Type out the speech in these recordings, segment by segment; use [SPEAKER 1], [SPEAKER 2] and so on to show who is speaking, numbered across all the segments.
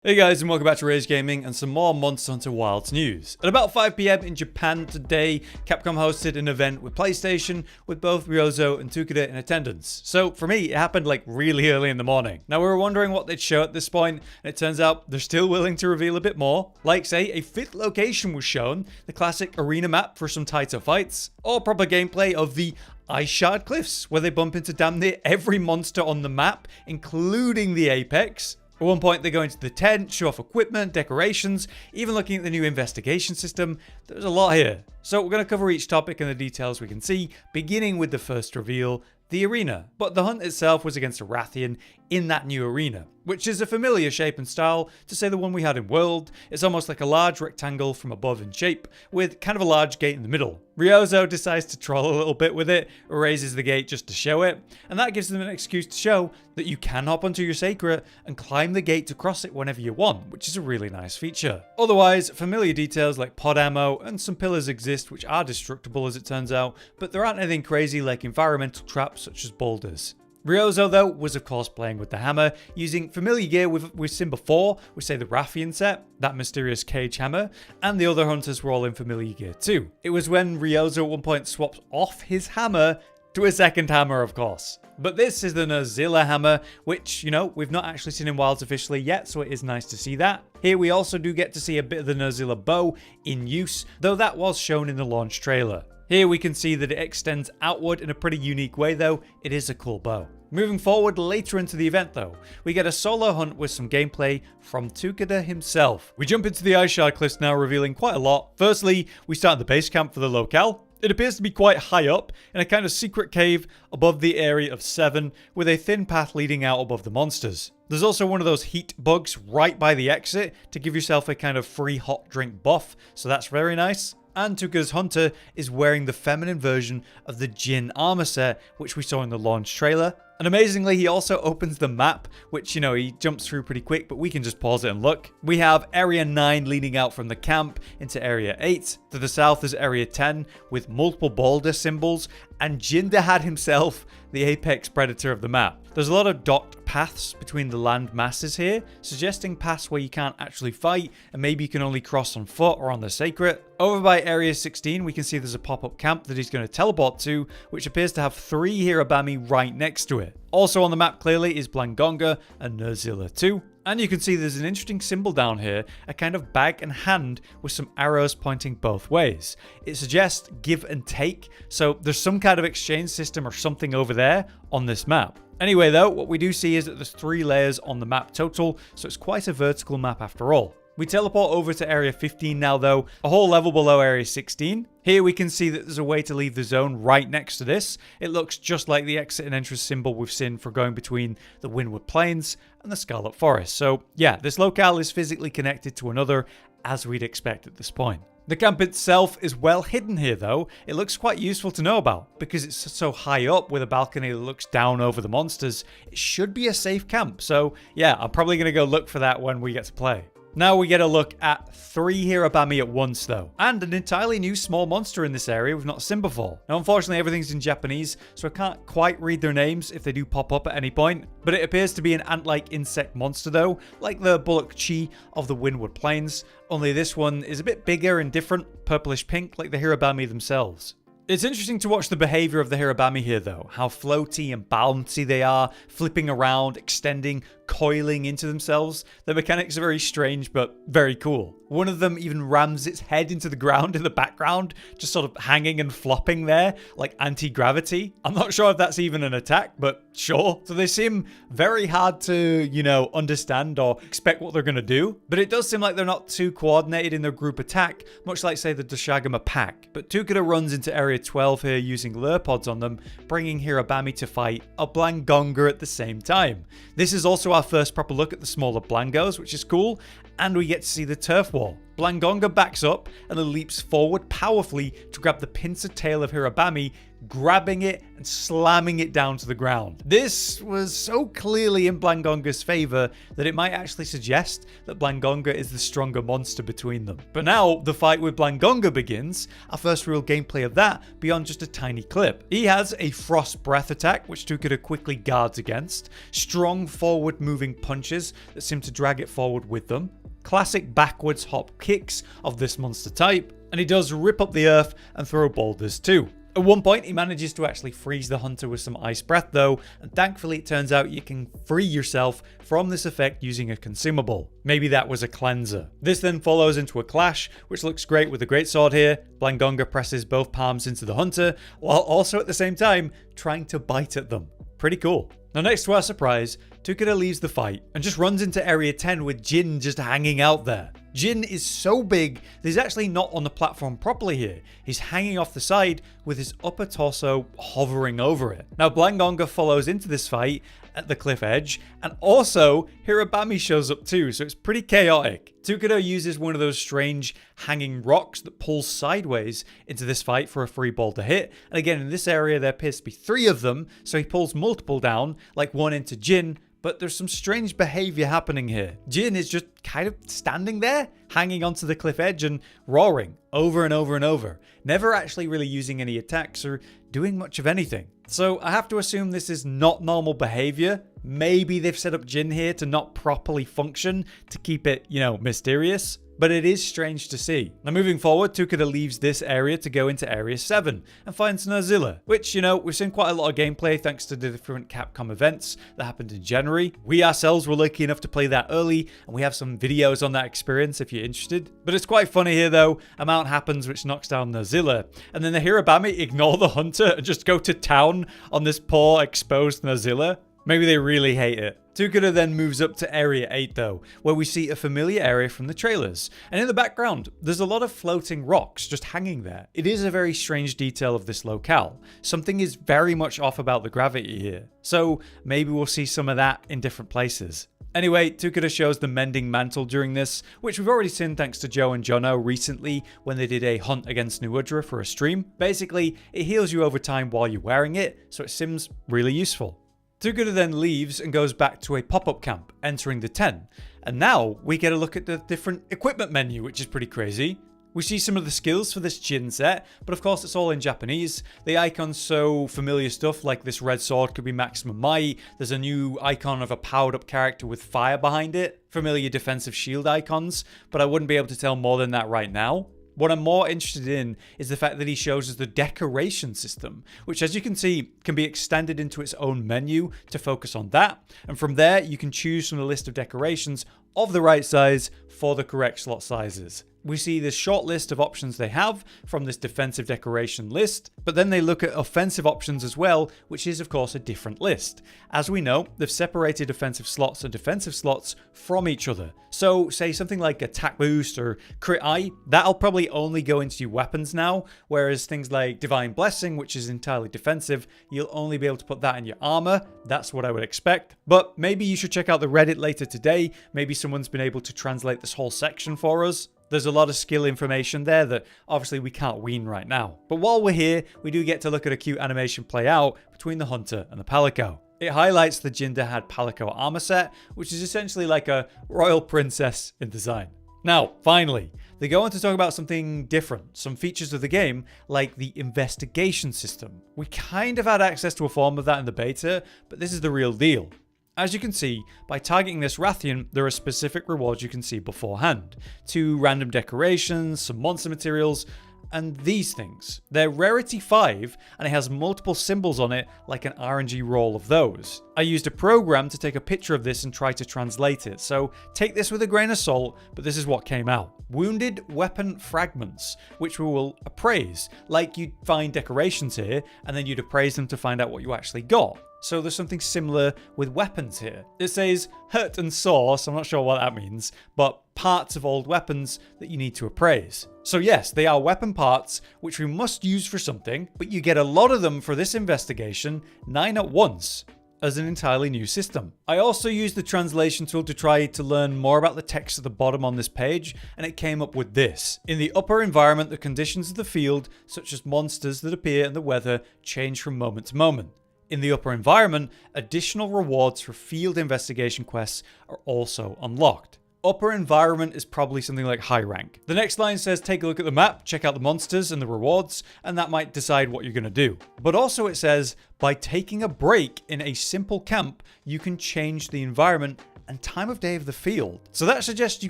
[SPEAKER 1] Hey guys, and welcome back to Rage Gaming and some more Monster Hunter Wilds news. At about 5 PM in Japan today, Capcom hosted an event with PlayStation with both Ryozo and Tukida in attendance. So for me, it happened like really early in the morning. Now we were wondering what they'd show at this point, and it turns out they're still willing to reveal a bit more. Like say, a 5th location was shown, the classic arena map for some tighter fights, or proper gameplay of the Ice Shard Cliffs, where they bump into damn near every monster on the map, including the Apex. At one point, they go into the tent, show off equipment, decorations, even looking at the new investigation system. There's a lot here. So we're going to cover each topic and the details we can see, beginning with the first reveal, the arena. But the hunt itself was against a Wrathian in that new arena, which is a familiar shape and style to say the one we had in World. It's almost like a large rectangle from above in shape, with kind of a large gate in the middle. Ryozo decides to troll a little bit with it, raises the gate just to show it, and that gives them an excuse to show that you can hop onto your seikret and climb the gate to cross it whenever you want, which is a really nice feature. Otherwise, familiar details like pod ammo and some pillars exist which are destructible as it turns out, but there aren't anything crazy like environmental traps such as boulders. Ryozo, though, was of course playing with the hammer, using familiar gear we've seen before, we say the Wrathian set, that mysterious cage hammer, and the other hunters were all in familiar gear too. It was when Ryozo at one point swaps off his hammer to a second hammer, of course. But this is the Nerscylla hammer, which, you know, we've not actually seen in Wilds officially yet, so it is nice to see that. Here we also do get to see a bit of the Nerscylla bow in use, though that was shown in the launch trailer. Here we can see that it extends outward in a pretty unique way though, it is a cool bow. Moving forward later into the event though, we get a solo hunt with some gameplay from Tukida himself. We jump into the Ice Shard Cliffs now, revealing quite a lot. Firstly, we start at the base camp for the locale. It appears to be quite high up in a kind of secret cave above the area of 7 with a thin path leading out above the monsters. There's also one of those heat bugs right by the exit to give yourself a kind of free hot drink buff, so that's very nice. And Tukida's hunter is wearing the feminine version of the Jin armor set, which we saw in the launch trailer. And amazingly, he also opens the map, which, you know, he jumps through pretty quick, but we can just pause it and look. We have Area 9 leading out from the camp into Area 8. To the south is Area 10 with multiple boulder symbols, and Jindahad himself, the apex predator of the map. There's a lot of docked paths between the land masses here, suggesting paths where you can't actually fight, and maybe you can only cross on foot or on the seikret. Over by Area 16, we can see there's a pop-up camp that he's going to teleport to, which appears to have 3 Hirabami right next to it. Also on the map clearly is Blangonga and Nerscylla too. And you can see there's an interesting symbol down here, a kind of bag and hand with some arrows pointing both ways. It suggests give and take, so there's some kind of exchange system or something over there on this map. Anyway though, what we do see is that there's 3 layers on the map total, so it's quite a vertical map after all. We teleport over to Area 15 now though, a whole level below Area 16. Here we can see that there's a way to leave the zone right next to this. It looks just like the exit and entrance symbol we've seen for going between the Windward Plains and the Scarlet Forest. So yeah, this locale is physically connected to another, as we'd expect at this point. The camp itself is well hidden here though. It looks quite useful to know about because it's so high up with a balcony that looks down over the monsters. It should be a safe camp. So yeah, I'm probably going to go look for that when we get to play. Now we get a look at 3 Hirabami at once though, and an entirely new small monster in this area we've not seen before. Now unfortunately everything's in Japanese, so I can't quite read their names if they do pop up at any point, but it appears to be an ant-like insect monster though, like the Bullock Chi of the Windward Plains, only this one is a bit bigger and different, purplish pink like the Hirabami themselves. It's interesting to watch the behavior of the Hirabami here though, how floaty and bouncy they are, flipping around, extending, coiling into themselves. The mechanics are very strange but very cool. One of them even rams its head into the ground in the background, just sort of hanging and flopping there like anti-gravity. I'm not sure if that's even an attack, but sure. So they seem very hard to, you know, understand or expect what they're going to do. But it does seem like they're not too coordinated in their group attack, much like say the doshaguma pack. But Tukida runs into Area 12 here using lure pods on them, bringing Hirabami to fight a Blangonga at the same time. This is also our first proper look at the smaller Blangos, which is cool, and we get to see the turf wall. Blangonga backs up and then leaps forward powerfully to grab the pincer tail of Hirabami, grabbing it and slamming it down to the ground. This was so clearly in Blangonga's favor that it might actually suggest that Blangonga is the stronger monster between them. But now the fight with Blangonga begins, our first real gameplay of that beyond just a tiny clip. He has a frost breath attack, which Tukida quickly guards against, strong forward moving punches that seem to drag it forward with them, classic backwards hop kicks of this monster type, and he does rip up the earth and throw boulders too. At one point, he manages to actually freeze the hunter with some ice breath though, and thankfully it turns out you can free yourself from this effect using a consumable. Maybe that was a cleanser. This then follows into a clash, which looks great with the greatsword here. Blangonga presses both palms into the hunter, while also at the same time trying to bite at them. Pretty cool. Now next to our surprise, Tukida leaves the fight and just runs into Area 10 with Jin just hanging out there. Jin is so big that he's actually not on the platform properly here. He's hanging off the side with his upper torso hovering over it. Now Blangonga follows into this fight at the cliff edge, and also Hirabami shows up too, so it's pretty chaotic. Tukida uses one of those strange hanging rocks that pulls sideways into this fight for a free ball to hit, and again in this area there appears to be 3 of them, so he pulls multiple down, like one into Jin, but there's some strange behavior happening here. Jin is just kind of standing there, hanging onto the cliff edge and roaring over and over and over, never actually really using any attacks or doing much of anything. So I have to assume this is not normal behavior. Maybe they've set up Jin here to not properly function to keep it, mysterious. But it is strange to see. Now moving forward, Tukida leaves this area to go into Area 7 and finds Nerscylla, which, we've seen quite a lot of gameplay thanks to the different Capcom events that happened in January. We ourselves were lucky enough to play that early, and we have some videos on that experience if you're interested. But it's quite funny here though, a mount happens which knocks down Nerscylla, and then the Hirabami ignore the hunter and just go to town on this poor exposed Nerscylla. Maybe they really hate it. Tukida then moves up to Area 8 though, where we see a familiar area from the trailers. And in the background, there's a lot of floating rocks just hanging there. It is a very strange detail of this locale. Something is very much off about the gravity here. So maybe we'll see some of that in different places. Anyway, Tukida shows the mending mantle during this, which we've already seen thanks to Joe and Jono recently when they did a hunt against Nuudra for a stream. Basically, it heals you over time while you're wearing it, so it seems really useful. Tukida then leaves and goes back to a pop-up camp, entering the 10. And now we get a look at the different equipment menu, which is pretty crazy. We see some of the skills for this Jin set, but of course it's all in Japanese. The icons show familiar stuff like this red sword could be maximum might. There's a new icon of a powered up character with fire behind it. Familiar defensive shield icons, but I wouldn't be able to tell more than that right now. What I'm more interested in is the fact that he shows us the decoration system, which as you can see can be extended into its own menu to focus on that. And from there you can choose from the list of decorations of the right size for the correct slot sizes. We see this short list of options they have from this defensive decoration list, but then they look at offensive options as well, which is of course a different list. As we know, they've separated offensive slots and defensive slots from each other. So say something like attack boost or crit eye, that'll probably only go into your weapons now, whereas things like divine blessing, which is entirely defensive, you'll only be able to put that in your armor. That's what I would expect. But maybe you should check out the Reddit later today. Maybe someone's been able to translate this whole section for us. There's a lot of skill information there that obviously we can't wean right now. But while we're here, we do get to look at a cute animation play out between the hunter and the palico. It highlights the Jinda had palico armor set, which is essentially like a royal princess in design. Now, finally, they go on to talk about something different, some features of the game, like the investigation system. We kind of had access to a form of that in the beta, but this is the real deal. As you can see, by targeting this Rathian, there are specific rewards you can see beforehand. 2 random decorations, some monster materials, and these things. They're rarity 5, and it has multiple symbols on it like an RNG roll of those. I used a program to take a picture of this and try to translate it, so take this with a grain of salt, but this is what came out. Wounded weapon fragments, which we will appraise, like you'd find decorations here, and then you'd appraise them to find out what you actually got. So there's something similar with weapons here. It says hurt and sore, so I'm not sure what that means, but parts of old weapons that you need to appraise. So yes, they are weapon parts, which we must use for something, but you get a lot of them for this investigation, 9 at once. as an entirely new system. I also used the translation tool to try to learn more about the text at the bottom on this page, and it came up with this. In the upper environment, the conditions of the field, such as monsters that appear and the weather, change from moment to moment. In the upper environment, additional rewards for field investigation quests are also unlocked. Upper environment is probably something like high rank. The next line says take a look at the map, check out the monsters and the rewards, and that might decide what you're going to do. But also it says by taking a break in a simple camp, you can change the environment and time of day of the field. So that suggests you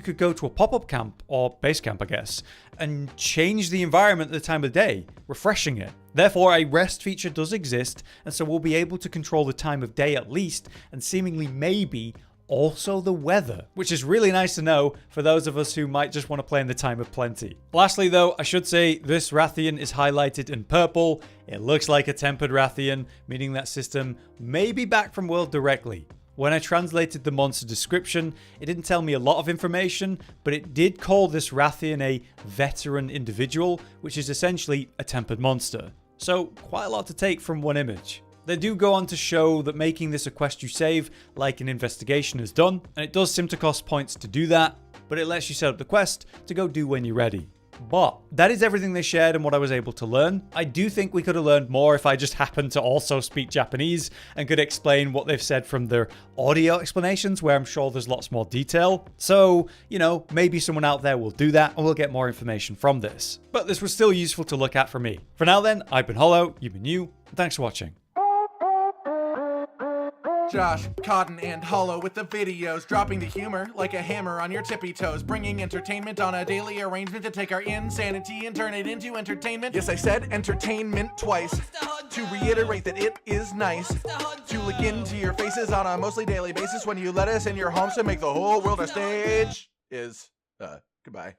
[SPEAKER 1] could go to a pop-up camp, or base camp I guess, and change the environment at the time of day, refreshing it. Therefore, a rest feature does exist, and so we'll be able to control the time of day at least, and seemingly maybe also the weather, which is really nice to know for those of us who might just want to play in the time of plenty. Lastly though, I should say this Rathian is highlighted in purple. It looks like a tempered Rathian, meaning that system may be back from World directly. When I translated the monster description, it didn't tell me a lot of information, but it did call this Rathian a veteran individual, which is essentially a tempered monster. So quite a lot to take from one image. They do go on to show that making this a quest you save, like an investigation is done, and it does seem to cost points to do that, but it lets you set up the quest to go do when you're ready. But that is everything they shared and what I was able to learn. I do think we could have learned more if I just happened to also speak Japanese and could explain what they've said from their audio explanations, where I'm sure there's lots more detail. So, you know, maybe someone out there will do that and we'll get more information from this. But this was still useful to look at for me. For now then, I've been Hollow, you've been you, and thanks for watching.
[SPEAKER 2] Josh, Cotton, and Hollow with the videos, dropping the humor like a hammer on your tippy toes, bringing entertainment on a daily arrangement to take our insanity and turn it into entertainment. Yes, I said entertainment twice, to reiterate that it is nice to look into your faces on a mostly daily basis when you let us in your homes to make the whole world a stage. Goodbye.